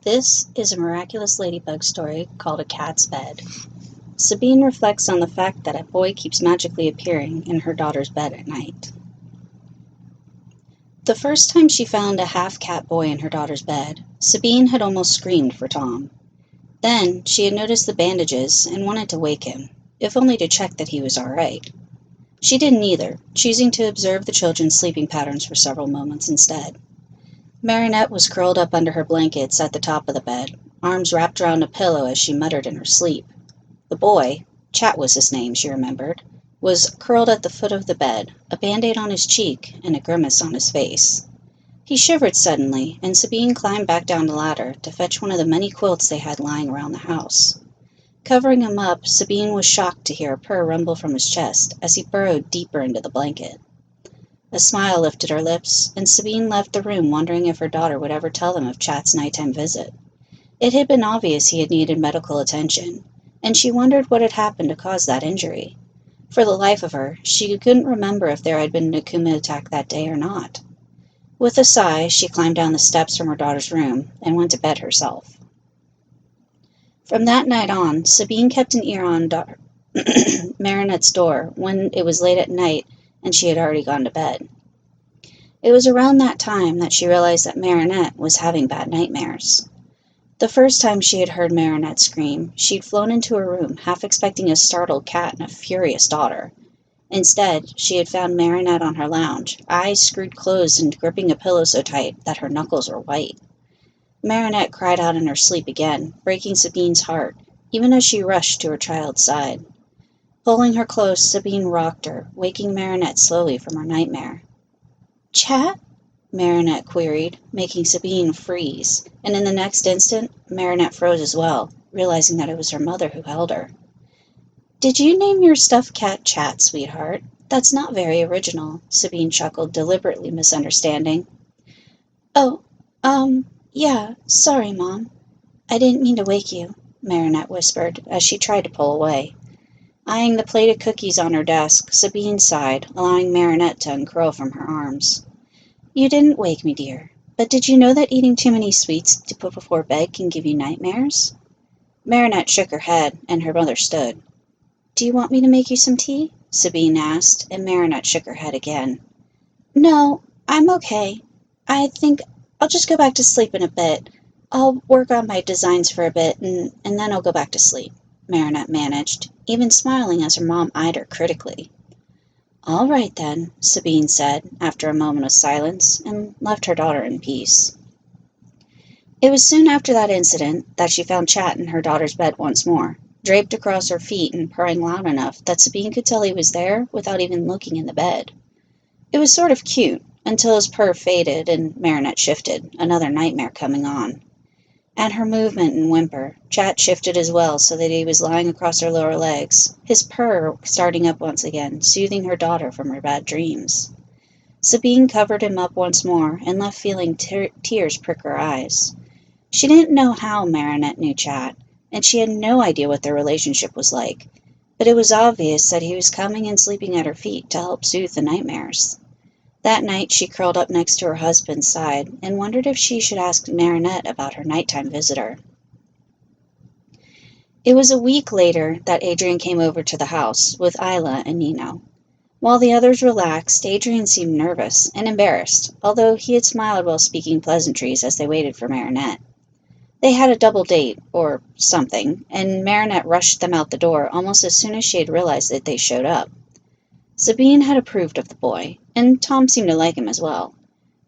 This is a Miraculous Ladybug story called A Cat's Bed. Sabine reflects on the fact that a boy keeps magically appearing in her daughter's bed at night. The first time she found a half-cat boy in her daughter's bed, Sabine had almost screamed for Tom. Then she had noticed the bandages and wanted to wake him, if only to check that he was all right. She didn't either, choosing to observe the children's sleeping patterns for several moments instead. Marinette was curled up under her blankets at the top of the bed, arms wrapped around a pillow as she muttered in her sleep. The boy, Chat was his name, she remembered, was curled at the foot of the bed, a band-aid on his cheek and a grimace on his face. He shivered suddenly, and Sabine climbed back down the ladder to fetch one of the many quilts they had lying around the house. Covering him up, Sabine was shocked to hear a purr rumble from his chest as he burrowed deeper into the blanket. A smile lifted her lips, and Sabine left the room wondering if her daughter would ever tell them of Chat's nighttime visit. It had been obvious he had needed medical attention, and she wondered what had happened to cause that injury. For the life of her, she couldn't remember if there had been an Akuma attack that day or not. With a sigh, she climbed down the steps from her daughter's room and went to bed herself. From that night on, Sabine kept an ear on Marinette's door when it was late at night and she had already gone to bed. It was around that time that she realized that Marinette was having bad nightmares. The first time she had heard Marinette scream, she'd flown into her room, half expecting a startled cat and a furious daughter. Instead, she had found Marinette on her lounge, eyes screwed closed and gripping a pillow so tight that her knuckles were white. Marinette cried out in her sleep again, breaking Sabine's heart, even as she rushed to her child's side. Pulling her close, Sabine rocked her, waking Marinette slowly from her nightmare. "Chat?" Marinette queried, making Sabine freeze, and in the next instant, Marinette froze as well, realizing that it was her mother who held her. "Did you name your stuffed cat Chat, sweetheart? That's not very original," Sabine chuckled, deliberately misunderstanding. "Oh, yeah, sorry, Mom. I didn't mean to wake you," Marinette whispered, as she tried to pull away. Eyeing the plate of cookies on her desk, Sabine sighed, allowing Marinette to uncurl from her arms. "You didn't wake me, dear. But did you know that eating too many sweets to put before bed can give you nightmares?" Marinette shook her head, and her mother stood. "Do you want me to make you some tea?" Sabine asked, and Marinette shook her head again. "No, I'm okay. I think I'll just go back to sleep in a bit. I'll work on my designs for a bit, and then I'll go back to sleep," Marinette managed, even smiling as her mom eyed her critically. "All right, then," Sabine said, after a moment of silence, and left her daughter in peace. It was soon after that incident that she found Chat in her daughter's bed once more, draped across her feet and purring loud enough that Sabine could tell he was there without even looking in the bed. It was sort of cute, until his purr faded and Marinette shifted, another nightmare coming on. At her movement and whimper, Chat shifted as well so that he was lying across her lower legs, his purr starting up once again, soothing her daughter from her bad dreams. Sabine covered him up once more and left feeling tears prick her eyes. She didn't know how Marinette knew Chat, and she had no idea what their relationship was like, but it was obvious that he was coming and sleeping at her feet to help soothe the nightmares. That night she curled up next to her husband's side and wondered if she should ask Marinette about her nighttime visitor. It was a week later that Adrian came over to the house with Isla and Nino. While the others relaxed, Adrian seemed nervous and embarrassed, although he had smiled while speaking pleasantries as they waited for Marinette. They had a double date, or something, and Marinette rushed them out the door almost as soon as she had realized that they showed up. Sabine had approved of the boy, and Tom seemed to like him as well.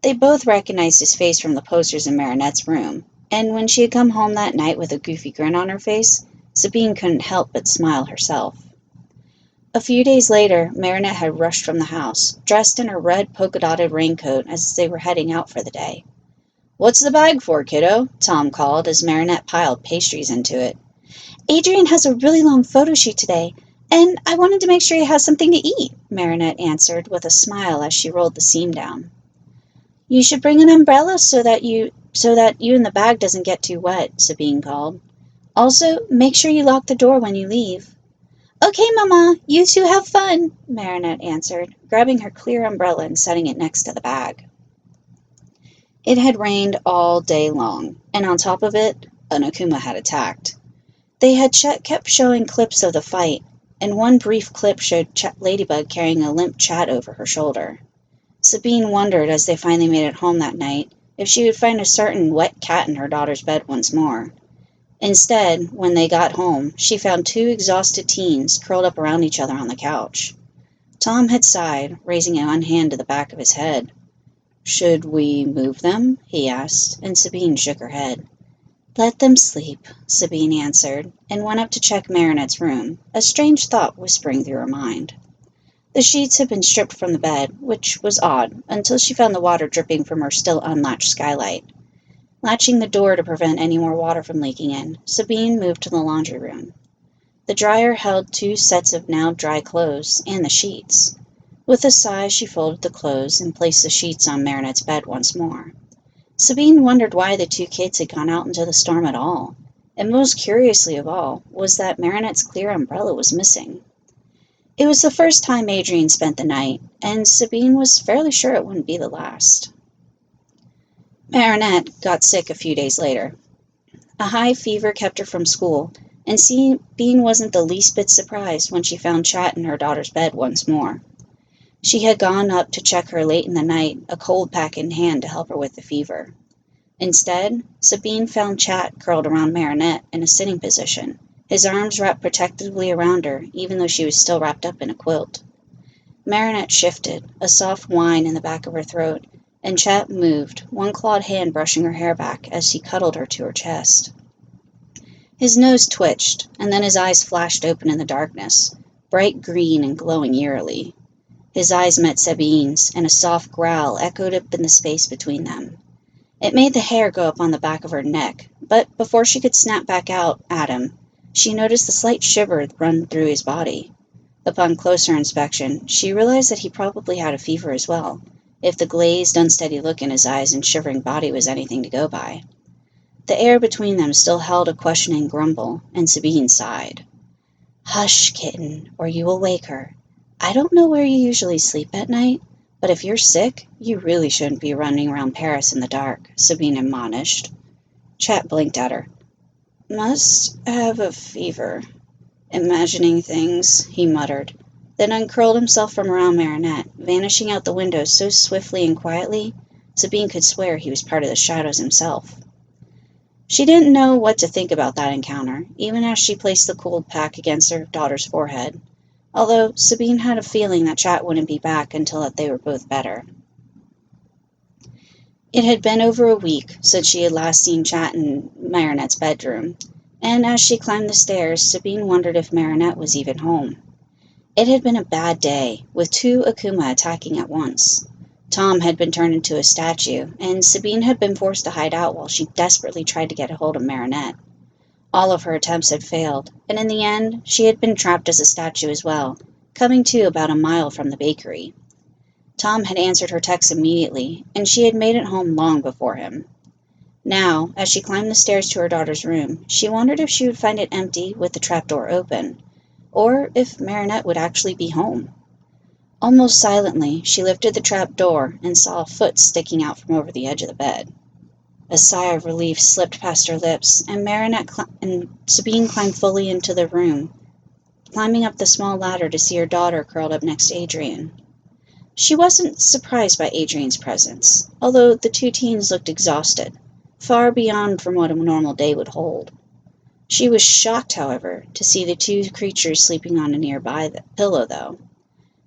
They both recognized his face from the posters in Marinette's room, and when she had come home that night with a goofy grin on her face, Sabine couldn't help but smile herself. A few days later, Marinette had rushed from the house, dressed in her red polka-dotted raincoat as they were heading out for the day. "What's the bag for, kiddo?" Tom called as Marinette piled pastries into it. "Adrian has a really long photo shoot today, and I wanted to make sure he has something to eat," Marinette answered with a smile as she rolled the seam down. "You should bring an umbrella so that you and the bag doesn't get too wet," Sabine called. "Also, make sure you lock the door when you leave." "Okay, Mama, you two have fun," Marinette answered, grabbing her clear umbrella and setting it next to the bag. It had rained all day long, and on top of it, an Akuma had attacked. They had kept showing clips of the fight, and one brief clip showed Ladybug carrying a limp Chat over her shoulder. Sabine wondered as they finally made it home that night if she would find a certain wet cat in her daughter's bed once more. Instead, when they got home, she found two exhausted teens curled up around each other on the couch. Tom had sighed, raising one hand to the back of his head. "Should we move them?" he asked, and Sabine shook her head. "Let them sleep," Sabine answered, and went up to check Marinette's room, a strange thought whispering through her mind. The sheets had been stripped from the bed, which was odd, until she found the water dripping from her still unlatched skylight. Latching the door to prevent any more water from leaking in, Sabine moved to the laundry room. The dryer held 2 sets of now dry clothes and the sheets. With a sigh, she folded the clothes and placed the sheets on Marinette's bed once more. Sabine wondered why the 2 kids had gone out into the storm at all, and most curiously of all was that Marinette's clear umbrella was missing. It was the first time Adrian spent the night, and Sabine was fairly sure it wouldn't be the last. Marinette got sick a few days later. A high fever kept her from school, and Sabine wasn't the least bit surprised when she found Chat in her daughter's bed once more. She had gone up to check her late in the night, a cold pack in hand to help her with the fever. Instead, Sabine found Chat curled around Marinette in a sitting position, his arms wrapped protectively around her, even though she was still wrapped up in a quilt. Marinette shifted, a soft whine in the back of her throat, and Chat moved, one clawed hand brushing her hair back as he cuddled her to her chest. His nose twitched, and then his eyes flashed open in the darkness, bright green and glowing eerily. His eyes met Sabine's, and a soft growl echoed up in the space between them. It made the hair go up on the back of her neck, but before she could snap back out at him, she noticed a slight shiver run through his body. Upon closer inspection, she realized that he probably had a fever as well, if the glazed, unsteady look in his eyes and shivering body was anything to go by. The air between them still held a questioning grumble, and Sabine sighed. "Hush, kitten, or you will wake her. I don't know where you usually sleep at night, but if you're sick, you really shouldn't be running around Paris in the dark," Sabine admonished. Chat blinked at her. "Must have a fever. Imagining things," he muttered, then uncurled himself from around Marinette, vanishing out the window so swiftly and quietly, Sabine could swear he was part of the shadows himself. She didn't know what to think about that encounter, even as she placed the cold pack against her daughter's forehead, although Sabine had a feeling that Chat wouldn't be back until they were both better. It had been over a week since she had last seen Chat in Marinette's bedroom, and as she climbed the stairs, Sabine wondered if Marinette was even home. It had been a bad day, with 2 Akuma attacking at once. Tom had been turned into a statue, and Sabine had been forced to hide out while she desperately tried to get a hold of Marinette. All of her attempts had failed, and in the end, she had been trapped as a statue as well, coming to about a mile from the bakery. Tom had answered her text immediately, and she had made it home long before him. Now, as she climbed the stairs to her daughter's room, she wondered if she would find it empty with the trapdoor open, or if Marinette would actually be home. Almost silently, she lifted the trap door and saw a foot sticking out from over the edge of the bed. A sigh of relief slipped past her lips, and Marinette and Sabine climbed fully into the room, climbing up the small ladder to see her daughter curled up next to Adrian. She wasn't surprised by Adrian's presence, although the 2 teens looked exhausted, far beyond from what a normal day would hold. She was shocked, however, to see the 2 creatures sleeping on a nearby pillow, though.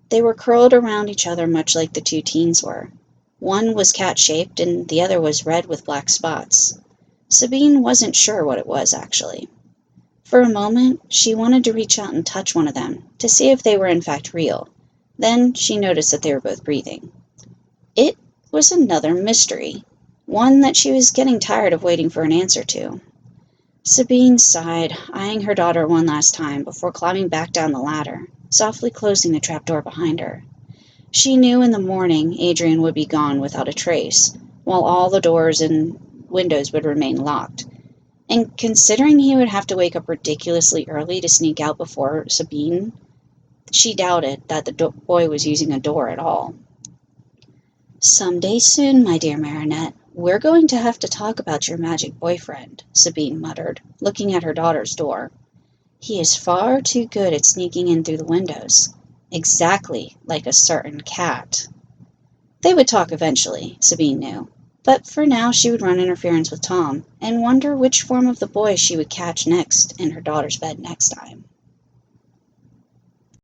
They were curled around each other much like the 2 teens were. One was cat-shaped, and the other was red with black spots. Sabine wasn't sure what it was, actually. For a moment, she wanted to reach out and touch one of them, to see if they were in fact real. Then she noticed that they were both breathing. It was another mystery, one that she was getting tired of waiting for an answer to. Sabine sighed, eyeing her daughter one last time before climbing back down the ladder, softly closing the trapdoor behind her. She knew in the morning Adrian would be gone without a trace, while all the doors and windows would remain locked. And considering he would have to wake up ridiculously early to sneak out before Sabine, she doubted that the boy was using a door at all. "Some day soon, my dear Marinette, "We're going to have to talk about your magic boyfriend," Sabine muttered, looking at her daughter's door. "He is far too good at sneaking in through the windows. Exactly like a certain cat." They would talk eventually, Sabine knew. But for now she would run interference with Tom, and wonder which form of the boy she would catch next in her daughter's bed next time.